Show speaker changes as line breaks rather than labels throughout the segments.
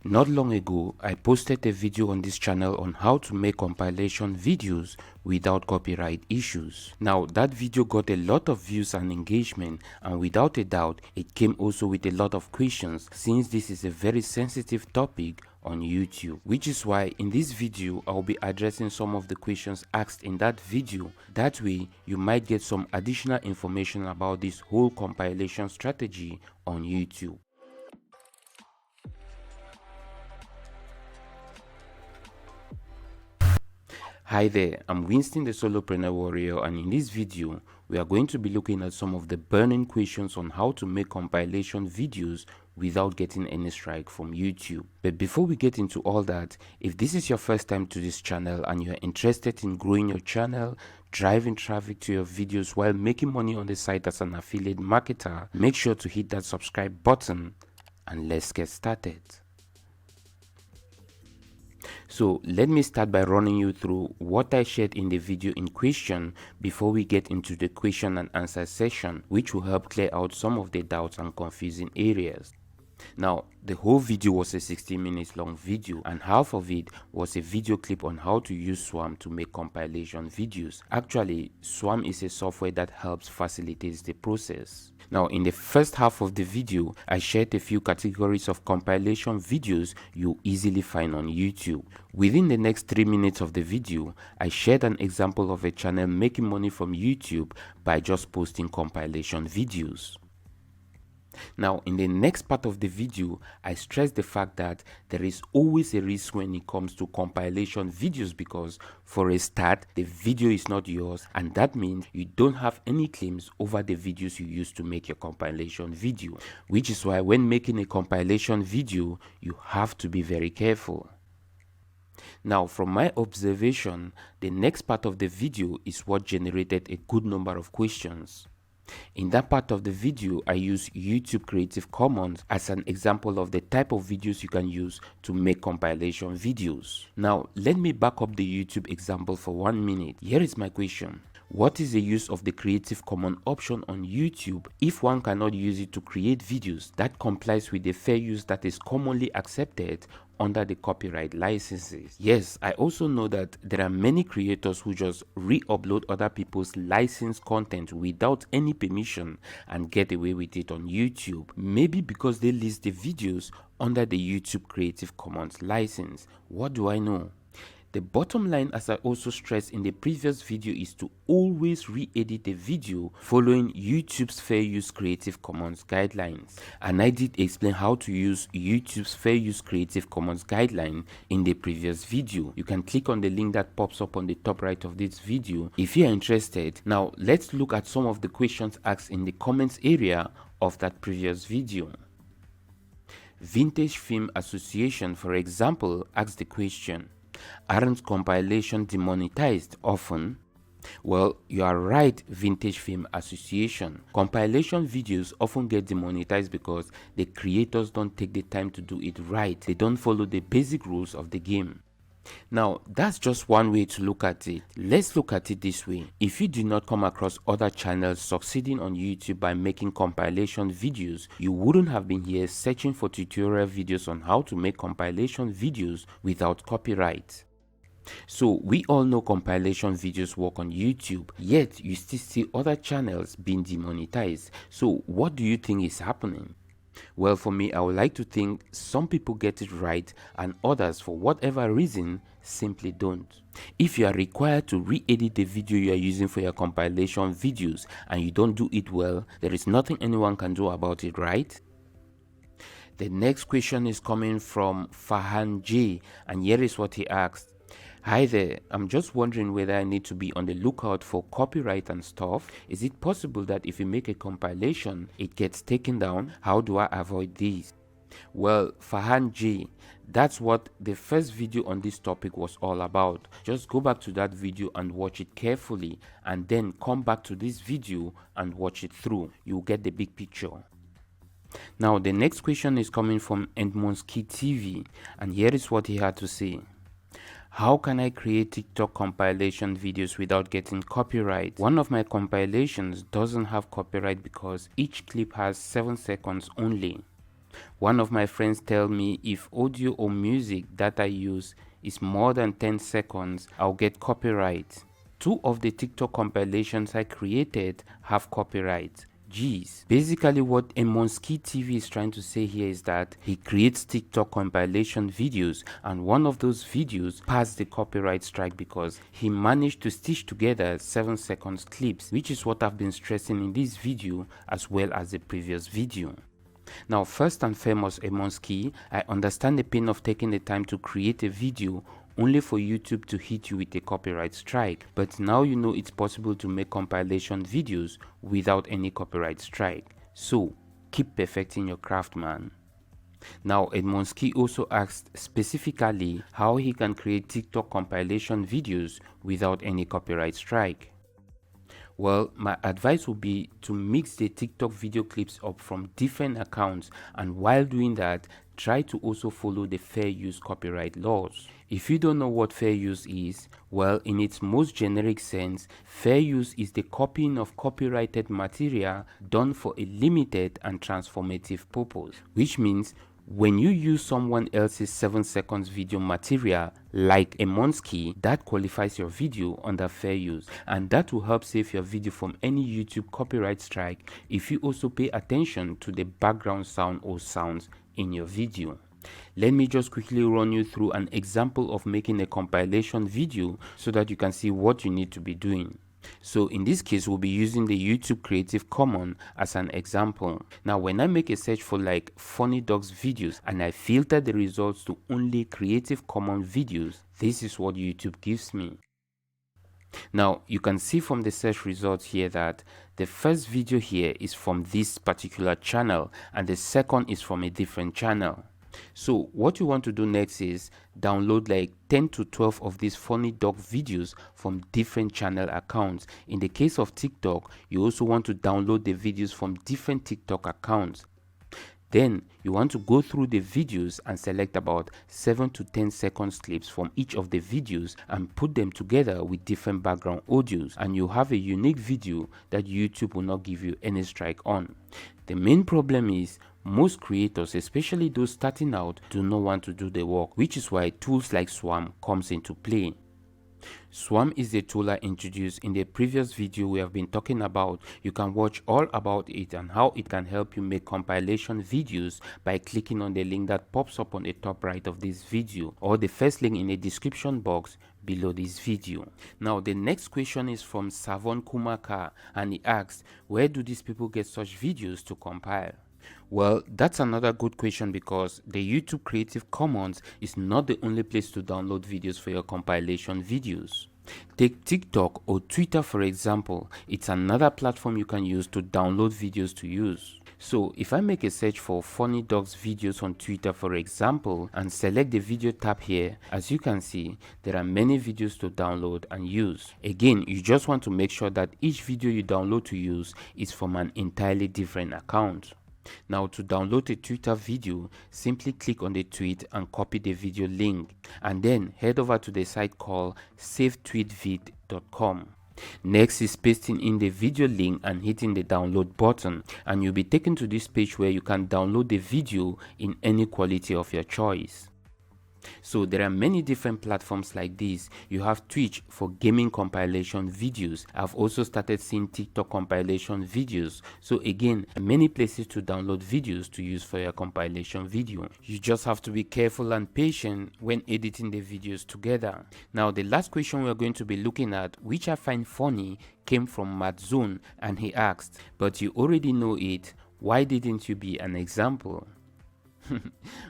Not long ago, I posted a video on this channel on how to make compilation videos without copyright issues. Now, that video got a lot of views and engagement, and without a doubt, it came also with a lot of questions since this is a very sensitive topic on YouTube, which is why in this video I'll be addressing some of the questions asked in that video. That way you might get some additional information about this whole compilation strategy on YouTube. Hi there, I'm Winston the Solopreneur Warrior, and in this video we are going to be looking at some of the burning questions on how to make compilation videos without getting any strike from YouTube. But before we get into all that, if this is your first time to this channel and you're interested in growing your channel, driving traffic to your videos while making money on the site as an affiliate marketer, make sure to hit that subscribe button and let's get started. So let me start by running you through what I shared in the video in question before we get into the question and answer session, which will help clear out some of the doubts and confusing areas. Now, the whole video was a 60 minutes long video, and half of it was a video clip on how to use Swarm to make compilation videos. Actually, Swarm is a software that helps facilitate the process. Now, in the first half of the video, I shared a few categories of compilation videos you'll easily find on YouTube. Within the next 3 minutes of the video, I shared an example of a channel making money from YouTube by just posting compilation videos. Now, in the next part of the video, I stress the fact that there is always a risk when it comes to compilation videos because, for a start, the video is not yours, and that means you don't have any claims over the videos you use to make your compilation video, which is why when making a compilation video, you have to be very careful. Now, from my observation, the next part of the video is what generated a good number of questions. In that part of the video, I use YouTube Creative Commons as an example of the type of videos you can use to make compilation videos. Now, let me back up the YouTube example for 1 minute. Here is my question. What is the use of the Creative Commons option on YouTube if one cannot use it to create videos that complies with the fair use that is commonly accepted under the copyright licenses? Yes, I also know that there are many creators who just re-upload other people's licensed content without any permission and get away with it on YouTube. Maybe because they list the videos under the YouTube Creative Commons license. What do I know? The bottom line, as I also stressed in the previous video, is to always re-edit the video following YouTube's Fair Use Creative Commons guidelines. And I did explain how to use YouTube's Fair Use Creative Commons guideline in the previous video. You can click on the link that pops up on the top right of this video if you are interested. Now, let's look at some of the questions asked in the comments area of that previous video. Vintage Film Association, for example, asked the question, aren't compilation demonetized often? Well, you are right, Vintage Film Association. Compilation videos often get demonetized because the creators don't take the time to do it right. They don't follow the basic rules of the game. Now, that's just one way to look at it. Let's look at it this way. If you do not come across other channels succeeding on YouTube by making compilation videos, you wouldn't have been here searching for tutorial videos on how to make compilation videos without copyright. So we all know compilation videos work on YouTube, yet you still see other channels being demonetized. So what do you think is happening? Well, for me, I would like to think some people get it right and others, for whatever reason, simply don't. If you are required to re-edit the video you are using for your compilation videos and you don't do it well, there is nothing anyone can do about it, right? The next question is coming from Fahan J, and here is what he asked. Hi there, I'm just wondering whether I need to be on the lookout for copyright and stuff. Is it possible that if you make a compilation, it gets taken down? How do I avoid this? Well, Fahan J, that's what the first video on this topic was all about. Just go back to that video and watch it carefully, and then come back to this video and watch it through. You'll get the big picture. Now, the next question is coming from Edmondski TV, and here is what he had to say. How can I create TikTok compilation videos without getting copyright? One of my compilations doesn't have copyright because each clip has 7 seconds only. One of my friends tell me if audio or music that I use is more than 10 seconds, I'll get copyright. Two of the TikTok compilations I created have copyright. Jeez. Basically what Emonski TV is trying to say here is that he creates TikTok compilation videos, and one of those videos passed the copyright strike because he managed to stitch together 7 seconds clips, which is what I've been stressing in this video as well as the previous video. Now, first and foremost, Emonski, I understand the pain of taking the time to create a video only for YouTube to hit you with a copyright strike, but now you know it's possible to make compilation videos without any copyright strike. So, keep perfecting your craft, man. Now, Edmonski also asked specifically how he can create TikTok compilation videos without any copyright strike. Well, my advice would be to mix the TikTok video clips up from different accounts, and while doing that, try to also follow the fair use copyright laws. If you don't know what fair use is, well, in its most generic sense, fair use is the copying of copyrighted material done for a limited and transformative purpose, which means when you use someone else's 7 seconds video material like Emonski, that qualifies your video under fair use, and that will help save your video from any YouTube copyright strike if you also pay attention to the background sound or sounds in your video. Let me just quickly run you through an example of making a compilation video so that you can see what you need to be doing. So in this case, we'll be using the YouTube Creative Commons as an example. Now, when I make a search for like funny dogs videos and I filter the results to only Creative Commons videos, this is what YouTube gives me. Now, you can see from the search results here that the first video here is from this particular channel and the second is from a different channel. So what you want to do next is download like 10 to 12 of these funny dog videos from different channel accounts. In the case of TikTok, you also want to download the videos from different TikTok accounts. Then you want to go through the videos and select about 7 to 10 seconds clips from each of the videos and put them together with different background audios, and you have a unique video that YouTube will not give you any strike on. The main problem is most creators, especially those starting out, do not want to do the work, which is why tools like Swarm comes into play. Swarm is the tool I introduced in the previous video we have been talking about. You can watch all about it and how it can help you make compilation videos by clicking on the link that pops up on the top right of this video, or the first link in the description box below this video. Now the next question is from Savon Kumaka, and he asks, where do these people get such videos to compile? Well, that's another good question, because the YouTube Creative Commons is not the only place to download videos for your compilation videos. Take TikTok or Twitter for example. It's another platform you can use to download videos to use. So if I make a search for funny dogs videos on Twitter for example and select the video tab here, as you can see, there are many videos to download and use. Again, you just want to make sure that each video you download to use is from an entirely different account. Now, to download a Twitter video, simply click on the tweet and copy the video link, and then head over to the site called savetweetvid.com. Next is pasting in the video link and hitting the download button, and you'll be taken to this page where you can download the video in any quality of your choice. So there are many different platforms like this. You have Twitch for gaming compilation videos. I've also started seeing TikTok compilation videos. So again, many places to download videos to use for your compilation video. You just have to be careful and patient when editing the videos together. Now the last question we're going to be looking at, which I find funny, came from Matzone, and he asked, but you already know it, why didn't you be an example?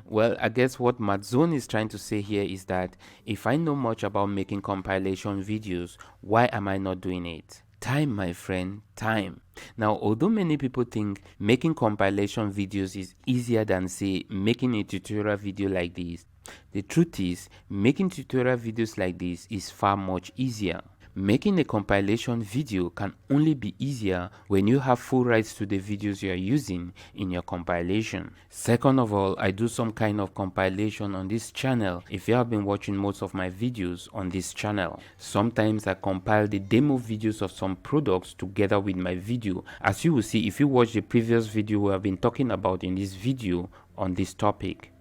Well, I guess what Matzone is trying to say here is that if I know much about making compilation videos, why am I not doing it? Time, my friend, time. Now, although many people think making compilation videos is easier than, say, making a tutorial video like this, the truth is, making tutorial videos like this is far much easier. Making a compilation video can only be easier when you have full rights to the videos you are using in your compilation. Second of all, I do some kind of compilation on this channel. If you have been watching most of my videos on this channel, sometimes I compile the demo videos of some products together with my video. As you will see if you watch the previous video we have been talking about in this video on this topic.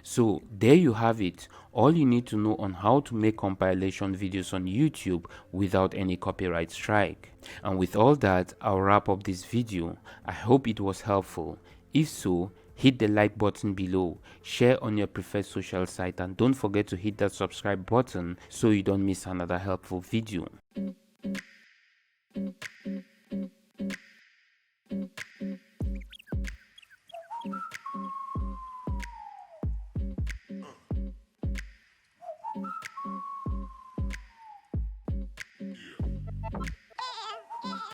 So there you have it, all you need to know on how to make compilation videos on YouTube without any copyright strike. And with all that, I'll wrap up this video. I hope it was helpful. If so, hit the like button below, share on your preferred social site, and don't forget to hit that subscribe button so you don't miss another helpful video.